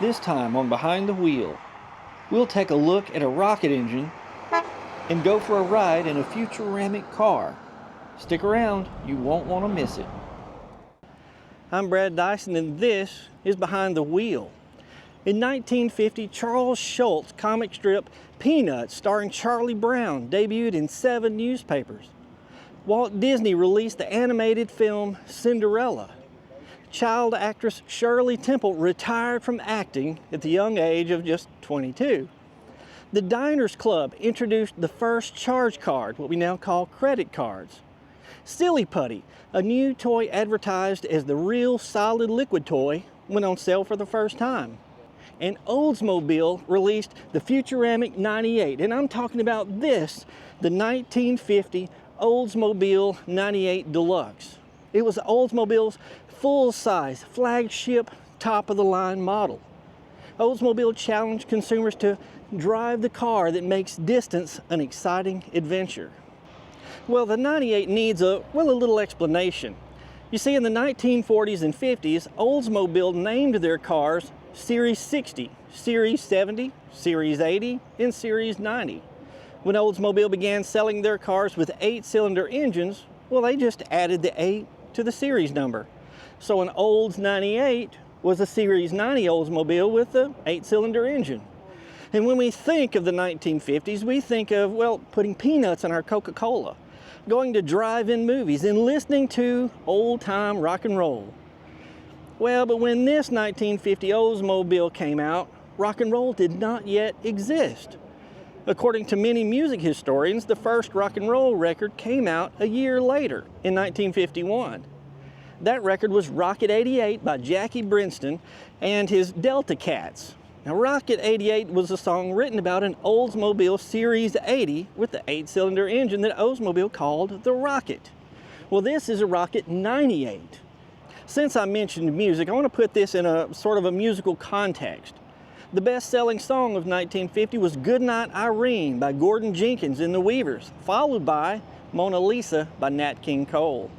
This time on Behind the Wheel, we'll take a look at a rocket engine and go for a ride in a Futuramic car. Stick around, you won't want to miss it. I'm Brad Dison and this is Behind the Wheel. In 1950, Charles Schulz's comic strip Peanuts, starring Charlie Brown, debuted in 7 newspapers. Walt Disney released the animated film Cinderella. Child actress Shirley Temple retired from acting at the young age of just 22. The Diners Club introduced the first charge card, what we now call credit cards. Silly Putty, a new toy advertised as the real solid liquid toy, went on sale for the first time. And Oldsmobile released the Futuramic 98, and I'm talking about this, the 1950 Oldsmobile 98 Deluxe. It was Oldsmobile's full-size flagship top-of-the-line model. Oldsmobile challenged consumers to drive the car that makes distance an exciting adventure. Well, the 98 needs a little explanation. You see, in the 1940s and 50s, Oldsmobile named their cars Series 60, Series 70, Series 80, and Series 90. When Oldsmobile began selling their cars with 8-cylinder engines, well, they just added the 8 to the series number. So an Olds 98 was a Series 90 Oldsmobile with the 8-cylinder engine. And when we think of the 1950s, we think of, well, putting peanuts in our Coca-Cola, going to drive-in movies, and listening to old-time rock and roll. Well, but when this 1950 Oldsmobile came out, rock and roll did not yet exist. According to many music historians, the first rock and roll record came out a year later, in 1951. That record was Rocket 88 by Jackie Brenston and his Delta Cats. Now, Rocket 88 was a song written about an Oldsmobile Series 80 with the 8-cylinder engine that Oldsmobile called the Rocket. Well, this is a Rocket 98. Since I mentioned music, I want to put this in a sort of a musical context. The best-selling song of 1950 was Goodnight Irene by Gordon Jenkins and the Weavers, followed by Mona Lisa by Nat King Cole.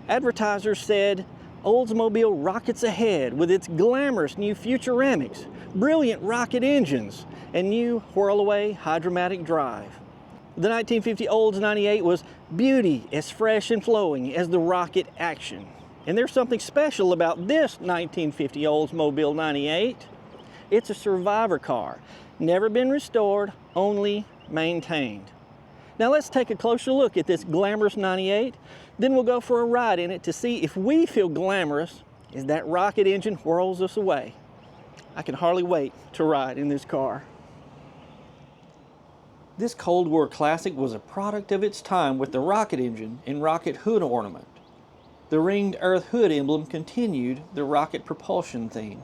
Advertisers said, Oldsmobile rockets ahead with its glamorous new Futuramics, brilliant rocket engines, and new whirl-away Hydramatic drive. The 1950 Olds 98 was beauty as fresh and flowing as the rocket action. And there's something special about this 1950 Oldsmobile 98. It's a survivor car, never been restored, only maintained. Now let's take a closer look at this glamorous 98, then we'll go for a ride in it to see if we feel glamorous as that rocket engine whirls us away. I can hardly wait to ride in this car. This Cold War classic was a product of its time with the rocket engine and rocket hood ornament. The ringed earth hood emblem continued the rocket propulsion theme.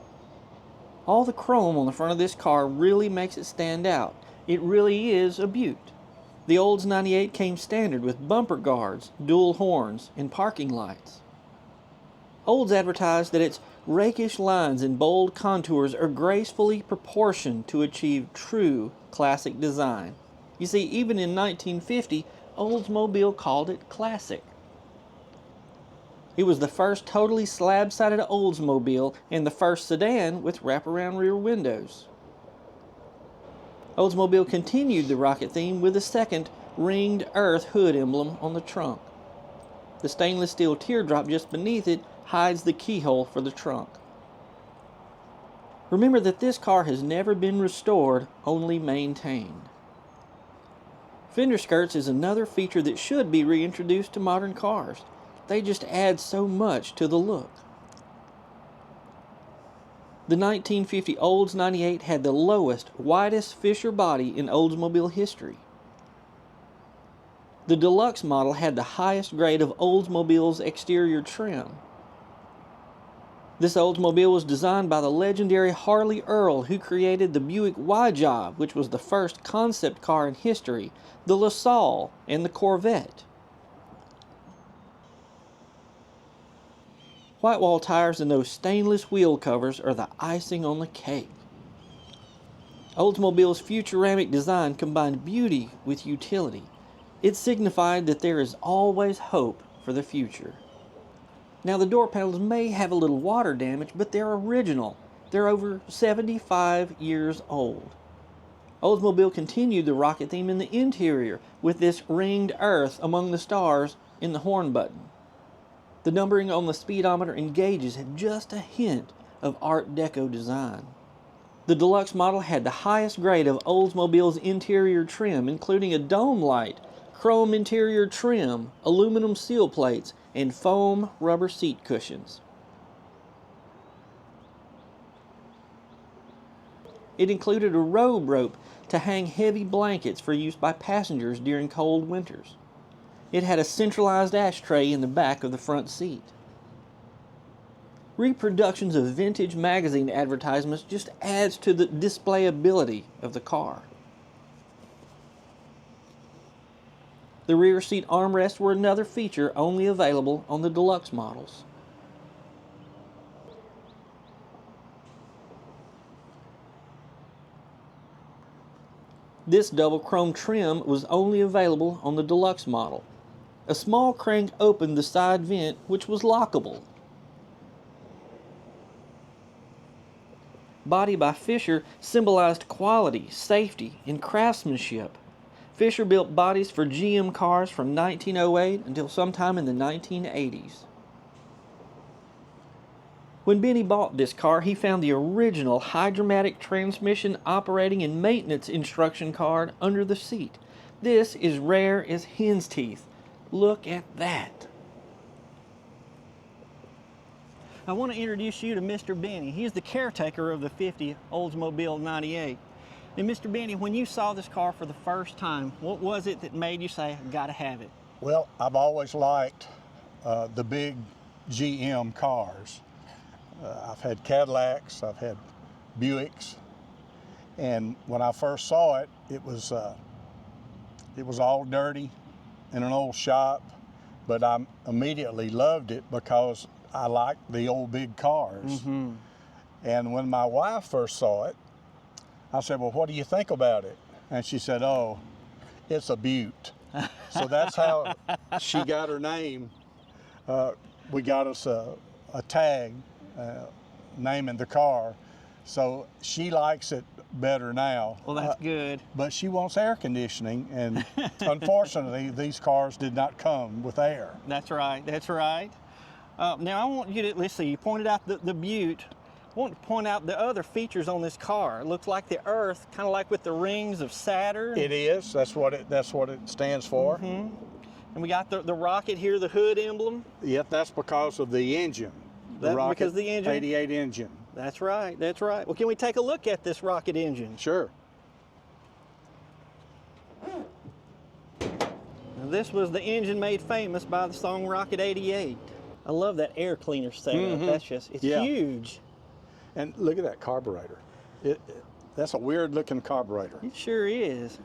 All the chrome on the front of this car really makes it stand out. It really is a beaut. The Olds 98 came standard with bumper guards, dual horns, and parking lights. Olds advertised that its rakish lines and bold contours are gracefully proportioned to achieve true classic design. You see, even in 1950, Oldsmobile called it classic. It was the first totally slab-sided Oldsmobile and the first sedan with wraparound rear windows. Oldsmobile continued the rocket theme with a second ringed earth hood emblem on the trunk. The stainless steel teardrop just beneath it hides the keyhole for the trunk. Remember that this car has never been restored, only maintained. Fender skirts is another feature that should be reintroduced to modern cars. They just add so much to the look. The 1950 Olds 98 had the lowest, widest Fisher body in Oldsmobile history. The Deluxe model had the highest grade of Oldsmobile's exterior trim. This Oldsmobile was designed by the legendary Harley Earl, who created the Buick Y-Job, which was the first concept car in history, the LaSalle, and the Corvette. White wall tires and those stainless wheel covers are the icing on the cake. Oldsmobile's Futuramic design combined beauty with utility. It signified that there is always hope for the future. Now the door panels may have a little water damage, but they're original. They're over 75 years old. Oldsmobile continued the rocket theme in the interior with this ringed earth among the stars in the horn button. The numbering on the speedometer and gauges had just a hint of Art Deco design. The Deluxe model had the highest grade of Oldsmobile's interior trim, including a dome light, chrome interior trim, aluminum seal plates, and foam rubber seat cushions. It included a robe rope to hang heavy blankets for use by passengers during cold winters. It had a centralized ashtray in the back of the front seat. Reproductions of vintage magazine advertisements just adds to the displayability of the car. The rear seat armrests were another feature only available on the Deluxe models. This double chrome trim was only available on the Deluxe model. A small crank opened the side vent, which was lockable. Body by Fisher symbolized quality, safety, and craftsmanship. Fisher built bodies for GM cars from 1908 until sometime in the 1980s. When Benny bought this car, he found the original Hydramatic transmission operating and maintenance instruction card under the seat. This is rare as hen's teeth. Look at that. I want to introduce you to Mr. Benny. He's the caretaker of the 50 Oldsmobile 98. And Mr. Benny, when you saw this car for the first time, what was it that made you say, I've got to have it? Well, I've always liked the big GM cars. I've had Cadillacs, I've had Buicks, and when I first saw it, it was all dirty in an old shop, but I immediately loved it because I liked the old big cars. Mm-hmm. And when my wife first saw it, I said, well, what do you think about it? And she said, oh, it's a beaut. So that's how she got her name. We got us a tag naming the car. So she likes it better now. Well, that's good. But she wants air conditioning, and unfortunately, these cars did not come with air. That's right, that's right. Now I want you to, let's see, you pointed out the beaut. I want to point out the other features on this car. It looks like the earth, kind of like with the rings of Saturn. It is, that's what it stands for. Mm-hmm. And we got the rocket here, the hood emblem. Yep, that's because of the engine. The rocket because of the engine? 88 engine. That's right, that's right. Well, can we take a look at this rocket engine? Sure. Now, this was the engine made famous by the song Rocket 88. I love that air cleaner setup. Mm-hmm. That's just, it's huge. And look at that carburetor. That's a weird looking carburetor. It sure is.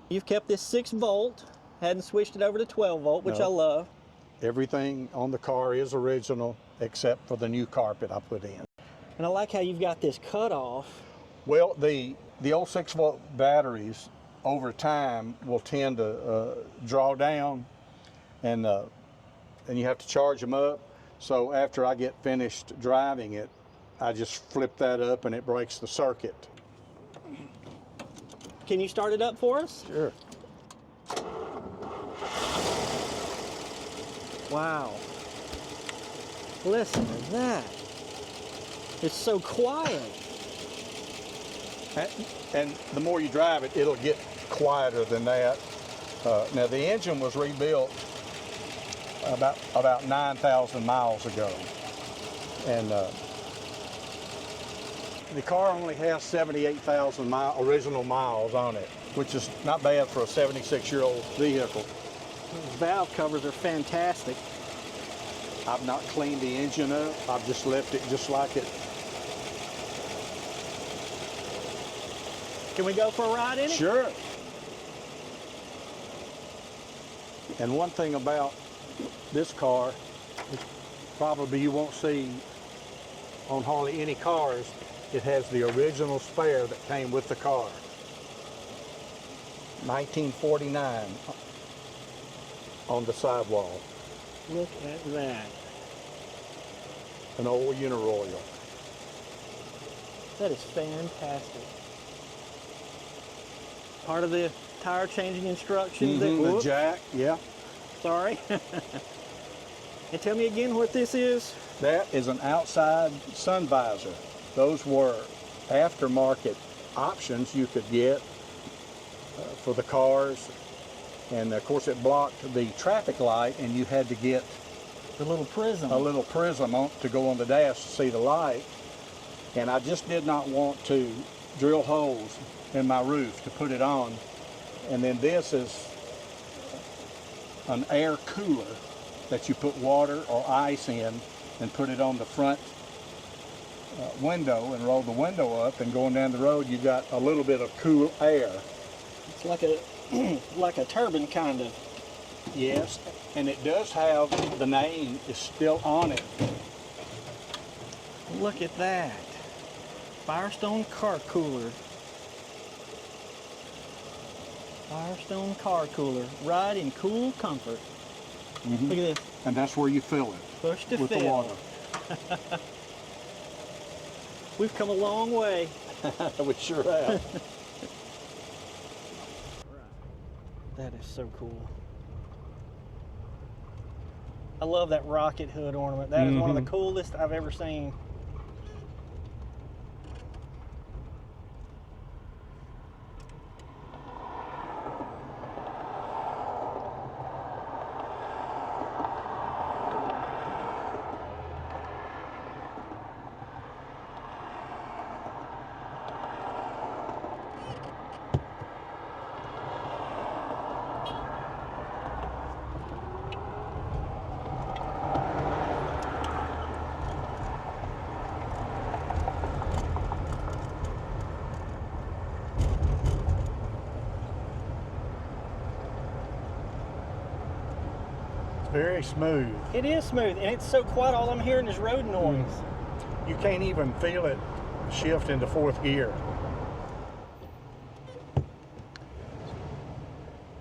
You've kept this 6-volt, hadn't switched it over to 12-volt, which I love. Everything on the car is original except for the new carpet I put in. And I like how you've got this cutoff. Well, the old 6-volt batteries over time will tend to draw down, and you have to charge them up. So after I get finished driving it, I just flip that up and it breaks the circuit. Can you start it up for us? Sure. Wow. Listen to that. It's so quiet. And the more you drive it, it'll get quieter than that. Now the engine was rebuilt about 9,000 miles ago. And the car only has 78,000 original miles on it, which is not bad for a 76-year-old vehicle. Those valve covers are fantastic. I've not cleaned the engine up. I've just left it just like it. Can we go for a ride in it? Sure. And one thing about this car, which probably you won't see on hardly any cars, it has the original spare that came with the car. 1949 on the sidewall. Look at that. An old Uniroyal. That is fantastic. Part of the tire changing instructions. The jack, yeah. Sorry. And tell me again what this is. That is an outside sun visor. Those were aftermarket options you could get for the cars. And of course it blocked the traffic light, and you had to get The little prism. a little prism on, to go on the dash to see the light. And I just did not want to drill holes in my roof to put it on. And then this is an air cooler that you put water or ice in and put it on the front window and roll the window up, and going down the road you got a little bit of cool air. It's like a like a turbine kind of. Yes, and it does have, the name is still on it. Look at that. Firestone car cooler. Firestone car cooler. Ride in cool comfort. Look at this. And that's where you fill it, Push to with fill. the water. We've come a long way. We sure have. That is so cool. I love that rocket hood ornament. That is one of the coolest I've ever seen. Very smooth. It is smooth, and it's so quiet. All I'm hearing is road noise. You can't even feel it shift into fourth gear.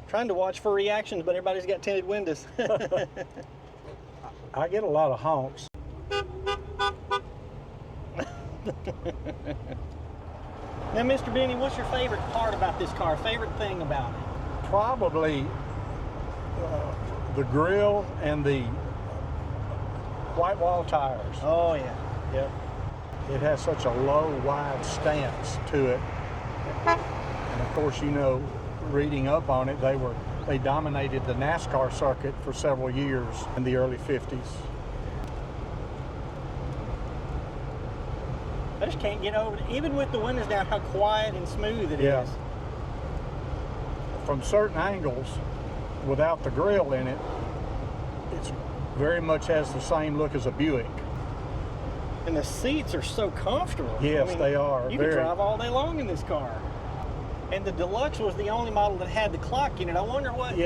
Trying to watch for reactions, but everybody's got tinted windows. I get a lot of honks. Now, Mr. Benny, what's your favorite part about this car? Favorite thing about it? Probably the grille and the white wall tires. Oh yeah, yep. It has such a low, wide stance to it. And of course, you know, reading up on it, they dominated the NASCAR circuit for several years in the early 50s. I just can't get over it. Even with the windows down, how quiet and smooth it is. From certain angles, without the grille in it, it's very much has the same look as a Buick. And the seats are so comfortable. Yes, they are. You can drive all day long in this car. And the Deluxe was the only model that had the clock in it. I wonder what,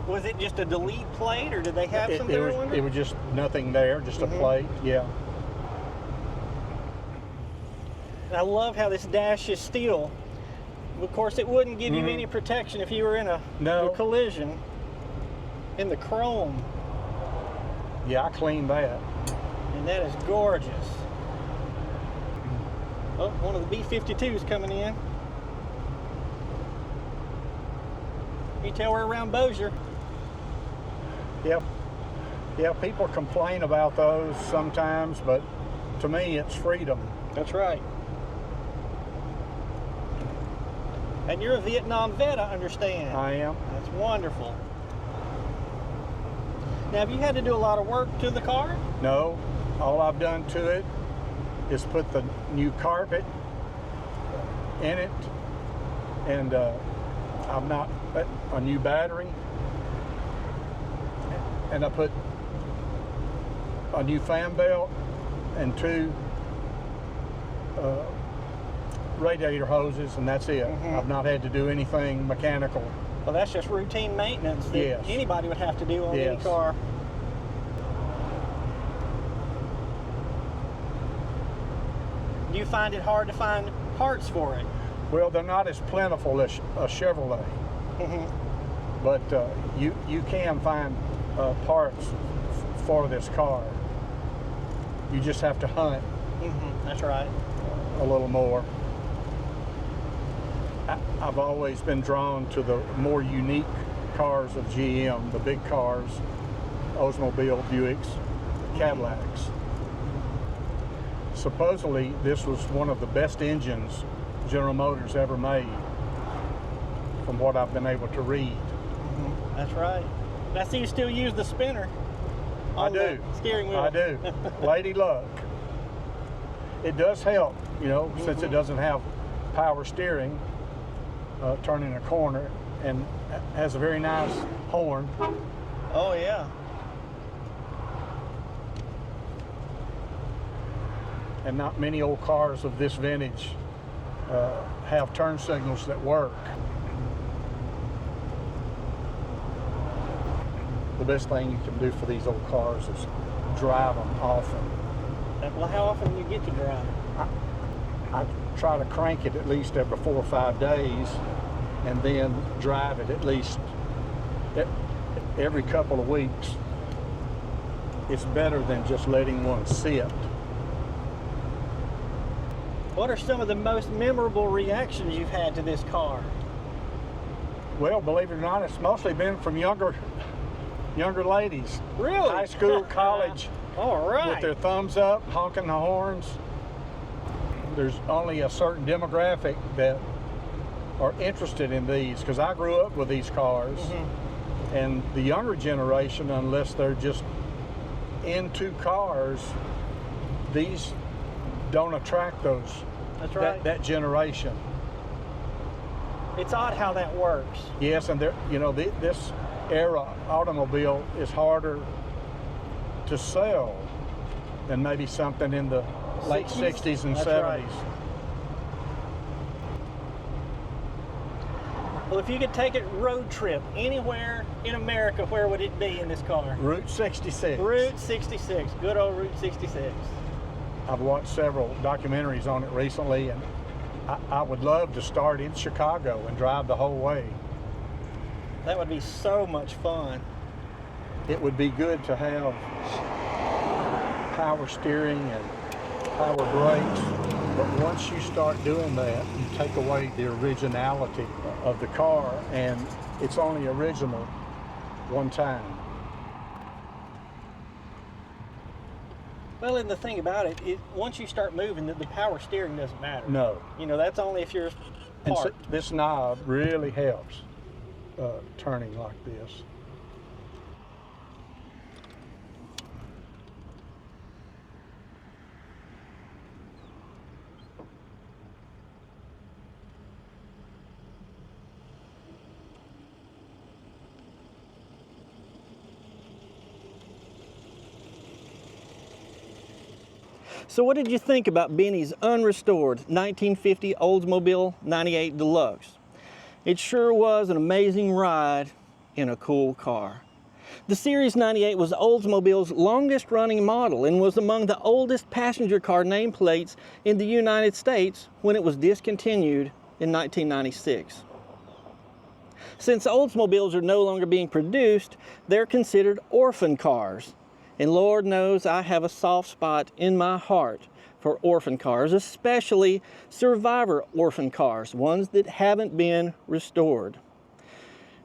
was it just a delete plate, or did they have some there? It was just nothing there, just a plate, yeah. And I love how this dash is steel. Of course, it wouldn't give you any protection if you were in a collision. In the chrome. Yeah, I cleaned that. And that is gorgeous. Oh, one of the B-52s coming in. You tell we're around Bossier. Yep. Yeah, people complain about those sometimes, but to me, it's freedom. That's right. And you're a Vietnam vet, I understand. I am. That's wonderful. Now, have you had to do a lot of work to the car? No. All I've done to it is put the new carpet in it, and I've not put a new battery, and I put a new fan belt and two radiator hoses, and that's it. I've not had to do anything mechanical. Well, that's just routine maintenance that anybody would have to do on any car. Do you find it hard to find parts for it? Well, they're not as plentiful as a Chevrolet, but you can find parts for this car. You just have to hunt. That's right. a little more. I've always been drawn to the more unique cars of GM, the big cars, Oldsmobile, Buicks, Cadillacs. Supposedly, this was one of the best engines General Motors ever made, from what I've been able to read. That's right. I see you still use the spinner on the steering wheel. I do. Lady luck. It does help, you know, since it doesn't have power steering, turning a corner, and has a very nice horn. Oh, yeah. And not many old cars of this vintage have turn signals that work. The best thing you can do for these old cars is drive them often. Well, how often do you get to drive it? I try to crank it at least every 4 or 5 days, and then drive it at least every couple of weeks. It's better than just letting one sit. What are some of the most memorable reactions you've had to this car? Well, believe it or not, it's mostly been from younger ladies. Really? High school, college. All right. With their thumbs up, honking the horns. There's only a certain demographic that are interested in these, because I grew up with these cars. And the younger generation, unless they're just into cars, these don't attract those. That's right. That generation. It's odd how that works. Yes, and you know, this era automobile is harder to sell than maybe something in the late 60s and 70s. Right. Well, if you could take a road trip anywhere in America, where would it be in this car? Route 66. Route 66. Good old Route 66. I've watched several documentaries on it recently, and I would love to start in Chicago and drive the whole way. That would be so much fun. It would be good to have power steering and power brakes, but once you start doing that, you take away the originality of the car, and it's only original one time. Well, and the thing about it, once you start moving, the power steering doesn't matter. No. You know, that's only if you're parked. And so this knob really helps turning like this. So what did you think about Benny's unrestored 1950 Oldsmobile 98 Deluxe? It sure was an amazing ride in a cool car. The Series 98 was Oldsmobile's longest running model and was among the oldest passenger car nameplates in the United States when it was discontinued in 1996. Since Oldsmobiles are no longer being produced, they're considered orphan cars. And Lord knows I have a soft spot in my heart for orphan cars, especially survivor orphan cars, ones that haven't been restored.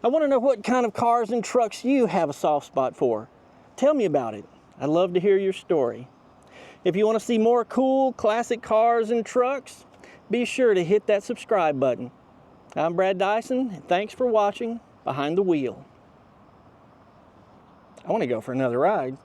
I want to know what kind of cars and trucks you have a soft spot for. Tell me about it. I'd love to hear your story. If you want to see more cool classic cars and trucks, be sure to hit that subscribe button. I'm Brad Dison, and thanks for watching Behind the Wheel. I want to go for another ride.